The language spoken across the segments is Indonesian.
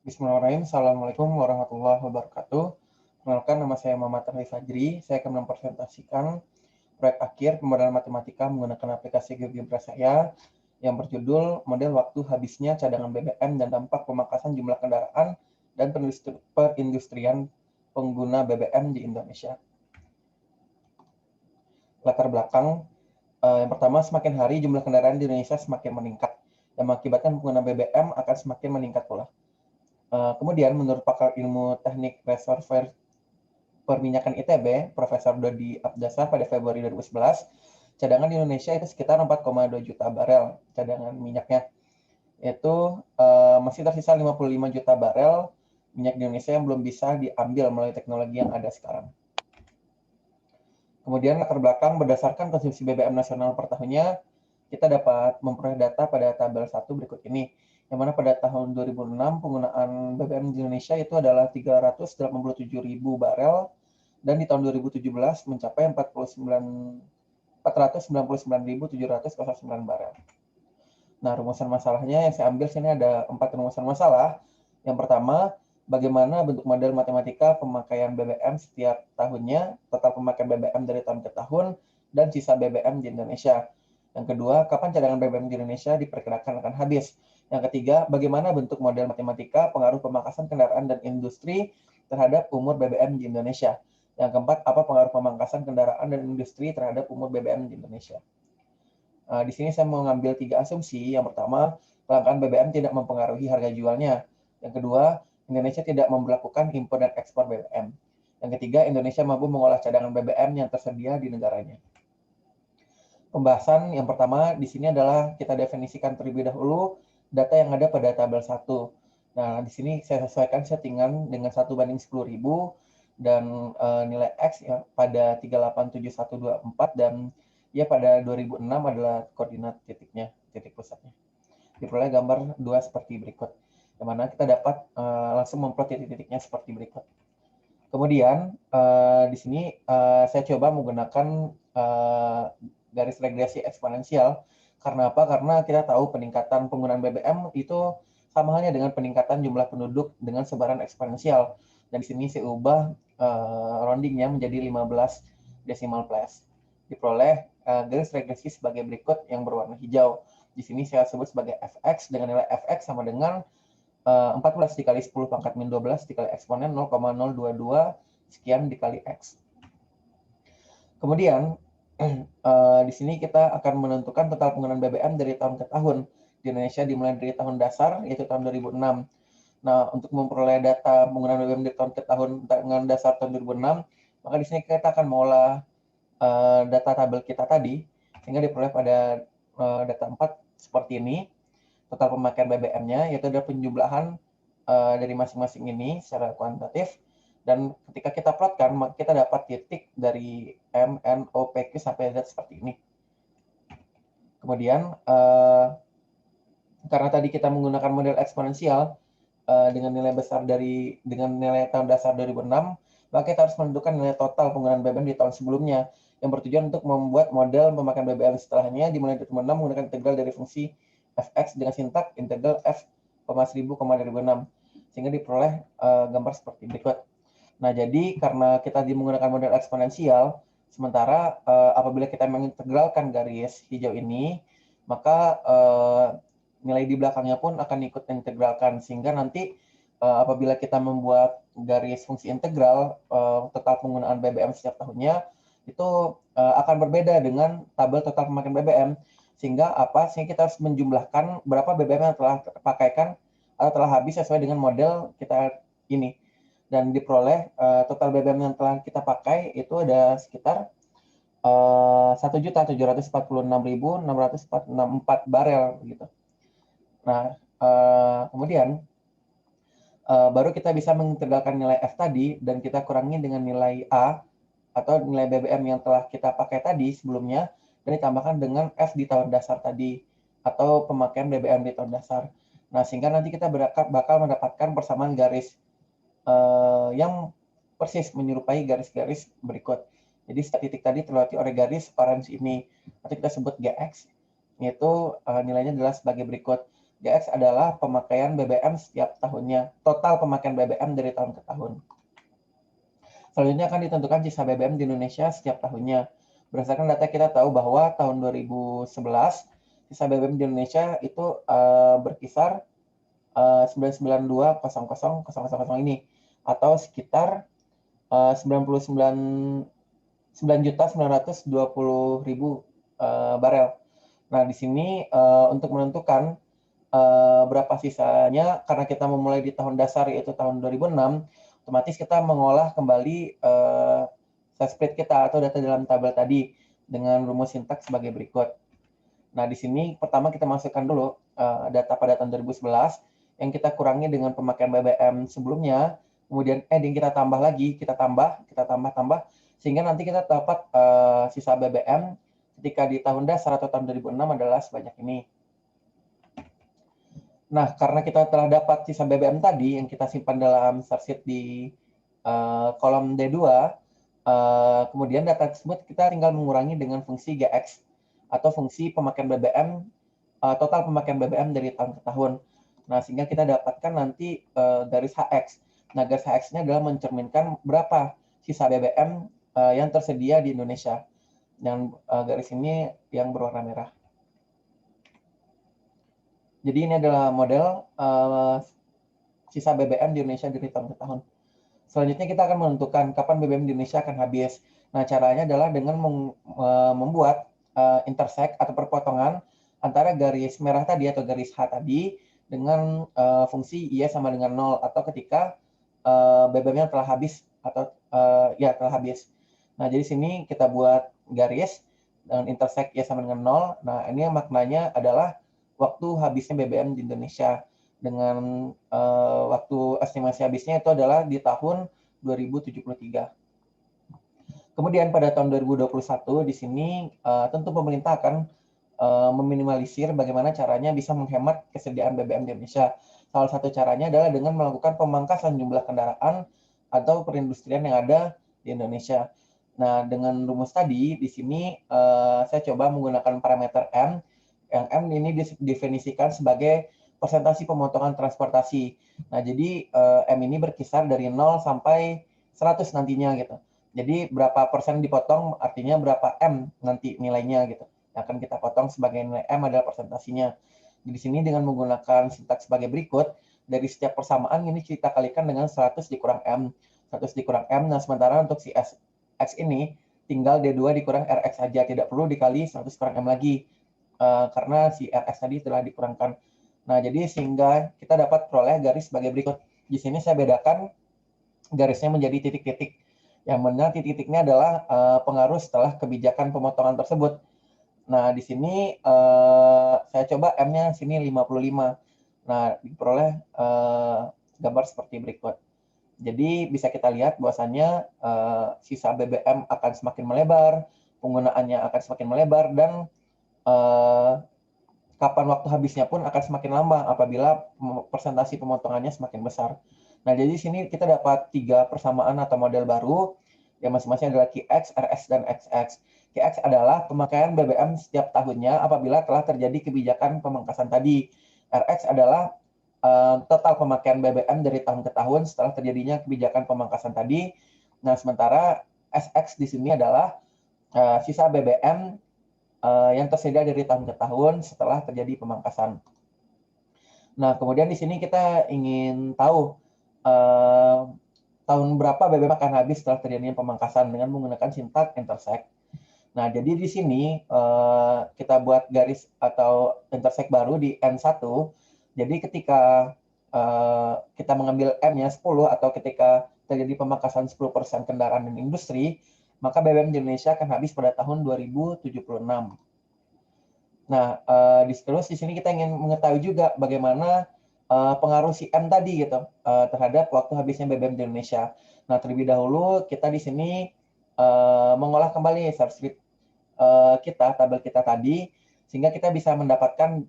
Bismillahirrahmanirrahim. Assalamualaikum warahmatullahi wabarakatuh. Perkenalkan, nama saya Muhammad Arif Fajri. Saya akan mempresentasikan proyek akhir pemmodelan matematika menggunakan aplikasi GeoGebra saya yang berjudul Model Waktu Habisnya Cadangan BBM dan Dampak Pemangkasan Jumlah Kendaraan dan Perindustrian Pengguna BBM di Indonesia. Latar belakang, yang pertama, semakin hari jumlah kendaraan di Indonesia semakin meningkat, yang mengakibatkan pengguna BBM akan semakin meningkat pula. Kemudian, menurut pakar ilmu teknik reservoir perminyakan ITB, Profesor Dodi Abdasar pada Februari 2011, cadangan di Indonesia itu sekitar 4,2 juta barel cadangan minyaknya. Itu masih tersisa 55 juta barel minyak di Indonesia yang belum bisa diambil melalui teknologi yang ada sekarang. Kemudian latar belakang berdasarkan konsumsi BBM nasional per tahunnya, kita dapat memperoleh data pada tabel 1 berikut ini, yang mana pada tahun 2006 penggunaan BBM di Indonesia itu adalah 387.000 barel, dan di tahun 2017 mencapai 499.709 barel. Nah, rumusan masalahnya yang saya ambil sini ada 4 rumusan masalah. Yang pertama, bagaimana bentuk model matematika pemakaian BBM setiap tahunnya, total pemakaian BBM dari tahun ke tahun, dan sisa BBM di Indonesia. Yang kedua, kapan cadangan BBM di Indonesia diperkirakan akan habis. Yang ketiga, bagaimana bentuk model matematika pengaruh pemangkasan kendaraan dan industri terhadap umur BBM di Indonesia. Yang keempat, apa pengaruh pemangkasan kendaraan dan industri terhadap umur BBM di Indonesia. Di sini saya mau ngambil 3 asumsi. Yang pertama, kelangkaan BBM tidak mempengaruhi harga jualnya. Yang kedua, Indonesia tidak memberlakukan impor dan ekspor BBM. Yang ketiga, Indonesia mampu mengolah cadangan BBM yang tersedia di negaranya. Pembahasan yang pertama di sini adalah kita definisikan terlebih dahulu data yang ada pada tabel 1. Nah, di sini saya sesuaikan settingan dengan 1:10.000 dan nilai X ya pada 387124 dan ya pada 2006 adalah koordinat titiknya, titik pusatnya. Diperoleh gambar 2 seperti berikut, di mana kita dapat langsung memplot titik-titiknya seperti berikut. Kemudian di sini saya coba menggunakan garis regresi eksponensial. Karena apa? Karena kita tahu peningkatan penggunaan BBM itu sama halnya dengan peningkatan jumlah penduduk dengan sebaran eksponensial. Dan di sini saya ubah roundingnya menjadi 15 decimal place. Diperoleh garis regresi sebagai berikut yang berwarna hijau. Di sini saya sebut sebagai fx dengan nilai fx sama dengan 14 dikali 10 pangkat min 12 dikali eksponen 0,022 sekian dikali x. Kemudian di sini kita akan menentukan total penggunaan BBM dari tahun ke tahun di Indonesia dimulai dari tahun dasar yaitu tahun 2006. Nah, untuk memperoleh data penggunaan BBM dari tahun ke tahun dengan dasar tahun 2006, maka di sini kita akan mengolah data tabel kita tadi sehingga diperoleh pada data 4 seperti ini. Total pemakaian BBM-nya yaitu ada penjumlahan dari masing-masing ini secara kuantitatif. Dan ketika kita plotkan, maka kita dapat titik dari M, N, O, P, Q sampai Z seperti ini. Kemudian, karena tadi kita menggunakan model eksponensial dengan nilai besar dengan nilai tahun dasar 2006, maka kita harus menentukan nilai total penggunaan BBM di tahun sebelumnya, yang bertujuan untuk membuat model pemakaian BBM setelahnya dimulai dari 2006 menggunakan integral dari fungsi fx dengan sintak integral f, 1000, 2006, sehingga diperoleh gambar seperti berikut. Nah, jadi karena kita menggunakan model eksponensial, sementara apabila kita mengintegralkan garis hijau ini, maka nilai di belakangnya pun akan ikut integralkan, sehingga nanti apabila kita membuat garis fungsi integral, total penggunaan BBM setiap tahunnya, itu akan berbeda dengan tabel total pemakaian BBM, sehingga kita harus menjumlahkan berapa BBM yang telah terpakaikan atau telah habis sesuai dengan model kita ini. Dan diperoleh total BBM yang telah kita pakai itu ada sekitar 1.746.664 barel gitu. Nah, kemudian baru kita bisa mengintegralkan nilai F tadi dan kita kurangi dengan nilai A atau nilai BBM yang telah kita pakai tadi sebelumnya dan ditambahkan dengan F di tahun dasar tadi atau pemakaian BBM di tahun dasar. Nah, sehingga nanti kita bakal mendapatkan persamaan garis yang persis menyerupai garis-garis berikut. Jadi titik tadi terlewati oleh garis orange ini, atau kita sebut GX, yaitu nilainya adalah sebagai berikut. GX adalah pemakaian BBM setiap tahunnya, total pemakaian BBM dari tahun ke tahun. Selanjutnya akan ditentukan sisa BBM di Indonesia setiap tahunnya. Berdasarkan data kita tahu bahwa tahun 2011 sisa BBM di Indonesia itu berkisar 992.000.000 ini, atau sekitar 99.920.000 barel. Nah, di sini untuk menentukan berapa sisanya, karena kita memulai di tahun dasar yaitu tahun 2006, otomatis kita mengolah kembali spread kita atau data dalam tabel tadi dengan rumus sintaks sebagai berikut. Nah, di sini pertama kita masukkan dulu data pada tahun 2011 yang kita kurangi dengan pemakaian BBM sebelumnya, kemudian yang kita tambah lagi, kita tambah, sehingga nanti kita dapat sisa BBM ketika di tahun dasar atau tahun 2006 adalah sebanyak ini. Nah, karena kita telah dapat sisa BBM tadi yang kita simpan dalam spreadsheet di kolom D2, kemudian data tersebut kita tinggal mengurangi dengan fungsi GX atau fungsi pemakaian BBM, total pemakaian BBM dari tahun ke tahun. Nah, sehingga kita dapatkan nanti garis HX. Nah, garis HX-nya adalah mencerminkan berapa sisa BBM yang tersedia di Indonesia. Dan garis ini yang berwarna merah. Jadi ini adalah model sisa BBM di Indonesia dari tahun ke tahun. Selanjutnya kita akan menentukan kapan BBM di Indonesia akan habis. Nah, caranya adalah dengan membuat intersect atau perpotongan antara garis merah tadi atau garis H tadi dengan fungsi Y sama dengan 0, atau ketika BBM-nya telah habis atau ya telah habis. Nah, jadi sini kita buat garis dengan intersect Y sama dengan 0. Nah, ini maknanya adalah waktu habisnya BBM di Indonesia, dengan waktu estimasi habisnya itu adalah di tahun 2073. Kemudian pada tahun 2021 di sini tentu pemerintah akan meminimalisir bagaimana caranya bisa menghemat kesediaan BBM di Indonesia. Salah satu caranya adalah dengan melakukan pemangkasan jumlah kendaraan atau perindustrian yang ada di Indonesia. Nah, dengan rumus tadi di sini saya coba menggunakan parameter M, yang M ini didefinisikan sebagai persentase pemotongan transportasi. Nah, jadi M ini berkisar dari 0 sampai 100 nantinya gitu. Jadi berapa persen dipotong artinya berapa M nanti nilainya gitu. Yang akan kita potong sebagai nilai M adalah persentasinya. Di sini dengan menggunakan sintaks sebagai berikut, dari setiap persamaan ini kita kalikan dengan 100 dikurang M. 100 dikurang M, nah sementara untuk si X ini tinggal D2 dikurang RX saja, tidak perlu dikali 100 kurang M lagi. Karena si RX tadi telah dikurangkan. Nah, jadi sehingga kita dapat peroleh garis sebagai berikut. Di sini saya bedakan garisnya menjadi titik-titik. Yang mana titik-titiknya adalah pengaruh setelah kebijakan pemotongan tersebut. Nah, di sini saya coba M-nya sini 55. Nah, diperoleh gambar seperti berikut. Jadi bisa kita lihat bahwasannya sisa BBM akan semakin melebar, penggunaannya akan semakin melebar, dan kapan waktu habisnya pun akan semakin lama apabila persentase pemotongannya semakin besar. Nah, jadi di sini kita dapat 3 persamaan atau model baru, yang masing-masing adalah QX, RX, dan XX. QX adalah pemakaian BBM setiap tahunnya apabila telah terjadi kebijakan pemangkasan tadi. RX adalah total pemakaian BBM dari tahun ke tahun setelah terjadinya kebijakan pemangkasan tadi. Nah, sementara SX di sini adalah sisa BBM yang tersedia dari tahun ke tahun setelah terjadi pemangkasan. Nah, kemudian di sini kita ingin tahu tahun berapa BBM akan habis setelah terjadinya pemangkasan dengan menggunakan sintaks intersect. Nah, jadi di sini kita buat garis atau intersect baru di N1. Jadi ketika kita mengambil M-nya 10 atau ketika terjadi pemangkasan 10% kendaraan dan industri, maka BBM di Indonesia akan habis pada tahun 2076. Nah, terus di sini kita ingin mengetahui juga bagaimana pengaruh si M tadi gitu terhadap waktu habisnya BBM di Indonesia. Nah, terlebih dahulu kita di sini mengolah kembali spreadsheet kita, tabel kita tadi, sehingga kita bisa mendapatkan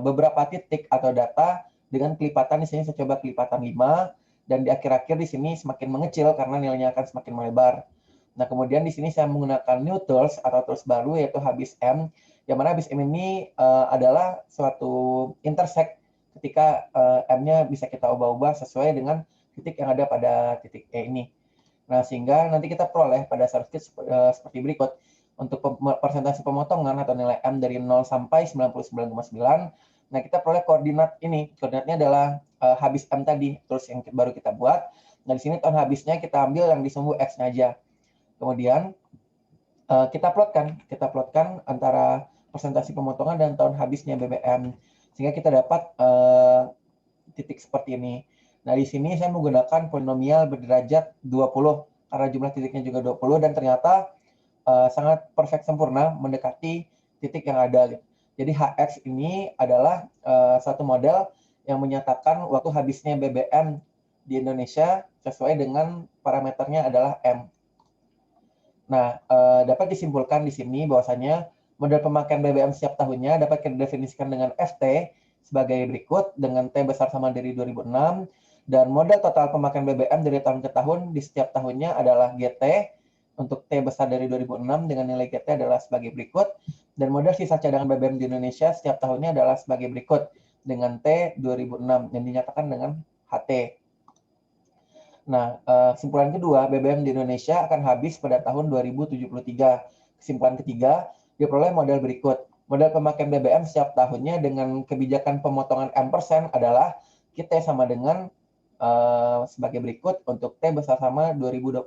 beberapa titik atau data dengan kelipatan. Di sini saya coba kelipatan 5, dan di akhir-akhir di sini semakin mengecil karena nilainya akan semakin melebar. Nah, kemudian di sini saya menggunakan new tools atau tools baru yaitu habis M, yang mana habis M ini adalah suatu intersect ketika M-nya bisa kita ubah-ubah sesuai dengan titik yang ada pada titik E ini. Nah, sehingga nanti kita peroleh pada spreadsheet seperti berikut. Untuk persentase pemotongan atau nilai M dari 0 sampai 99,9, nah kita peroleh koordinat ini. Koordinatnya adalah habis M tadi, terus yang baru kita buat. Nah, di sini tahun habisnya kita ambil yang di sumbu X-nya aja. Kemudian kita plotkan antara persentase pemotongan dan tahun habisnya BBM. Sehingga kita dapat titik seperti ini. Nah, di sini saya menggunakan polinomial berderajat 20 karena jumlah titiknya juga 20 dan ternyata sangat perfect sempurna mendekati titik yang ada. Jadi HX ini adalah satu model yang menyatakan waktu habisnya BBM di Indonesia sesuai dengan parameternya adalah M. Nah, dapat disimpulkan di sini bahwasanya model pemakaian BBM setiap tahunnya dapat kita definisikan dengan FT sebagai berikut dengan T besar sama dari 2006 dan model total pemakaian BBM dari tahun ke tahun di setiap tahunnya adalah GT untuk T besar dari 2006 dengan nilai GT adalah sebagai berikut dan model sisa cadangan BBM di Indonesia setiap tahunnya adalah sebagai berikut dengan T 2006 yang dinyatakan dengan HT. Nah, kesimpulan kedua, BBM di Indonesia akan habis pada tahun 2073. Kesimpulan ketiga, diperoleh model berikut. Model pemakaian BBM setiap tahunnya dengan kebijakan pemotongan M% adalah kita sama dengan sebagai berikut untuk T besar sama 2021.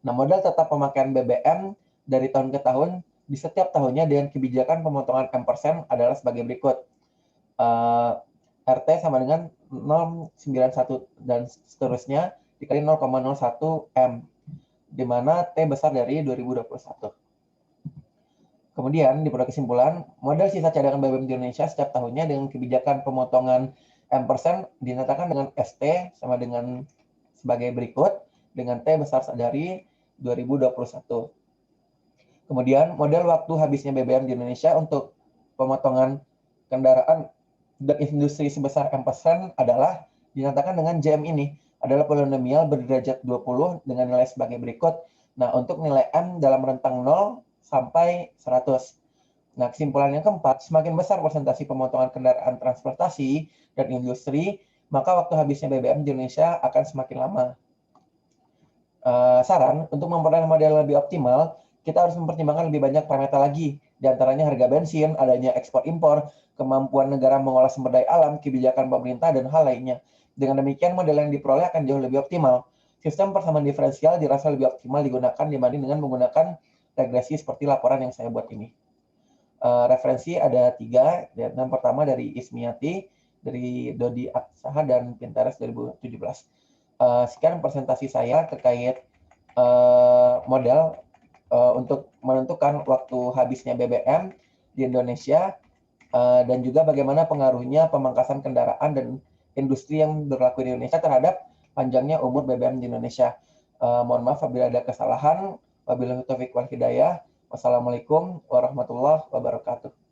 Nah, modal tetap pemakaian BBM dari tahun ke tahun di setiap tahunnya dengan kebijakan pemotongan M% adalah sebagai berikut. RT sama dengan 0,91 dan seterusnya dikali 0,01 M, di mana T besar dari 2021. Kemudian, diperoleh kesimpulan, modal sisa cadangan BBM di Indonesia setiap tahunnya dengan kebijakan pemotongan M% dinyatakan dengan ST sama dengan sebagai berikut, dengan T besar dari 2021. Kemudian, model waktu habisnya BBM di Indonesia untuk pemotongan kendaraan dan industri sebesar M% adalah dinyatakan dengan JM ini adalah polinomial berderajat 20 dengan nilai sebagai berikut. Nah, untuk nilai M dalam rentang 0 sampai 100. Nah, kesimpulan yang keempat, semakin besar persentase pemotongan kendaraan transportasi dan industri, maka waktu habisnya BBM di Indonesia akan semakin lama. Saran, untuk memperoleh model lebih optimal, kita harus mempertimbangkan lebih banyak parameter lagi, di antaranya harga bensin, adanya ekspor-impor, kemampuan negara mengolah sumber daya alam, kebijakan pemerintah, dan hal lainnya. Dengan demikian, model yang diperoleh akan jauh lebih optimal. Sistem persamaan diferensial dirasa lebih optimal digunakan dibanding dengan menggunakan regresi seperti laporan yang saya buat ini. Referensi ada 3, yang pertama dari Ismiati, dari Dodi Aksaha, dan Pinterest 2017. Sekian presentasi saya terkait model untuk menentukan waktu habisnya BBM di Indonesia dan juga bagaimana pengaruhnya pemangkasan kendaraan dan industri yang berlaku di Indonesia terhadap panjangnya umur BBM di Indonesia. Mohon maaf apabila ada kesalahan. Wabillahi taufiq wal hidayah. Wassalamualaikum warahmatullahi wabarakatuh.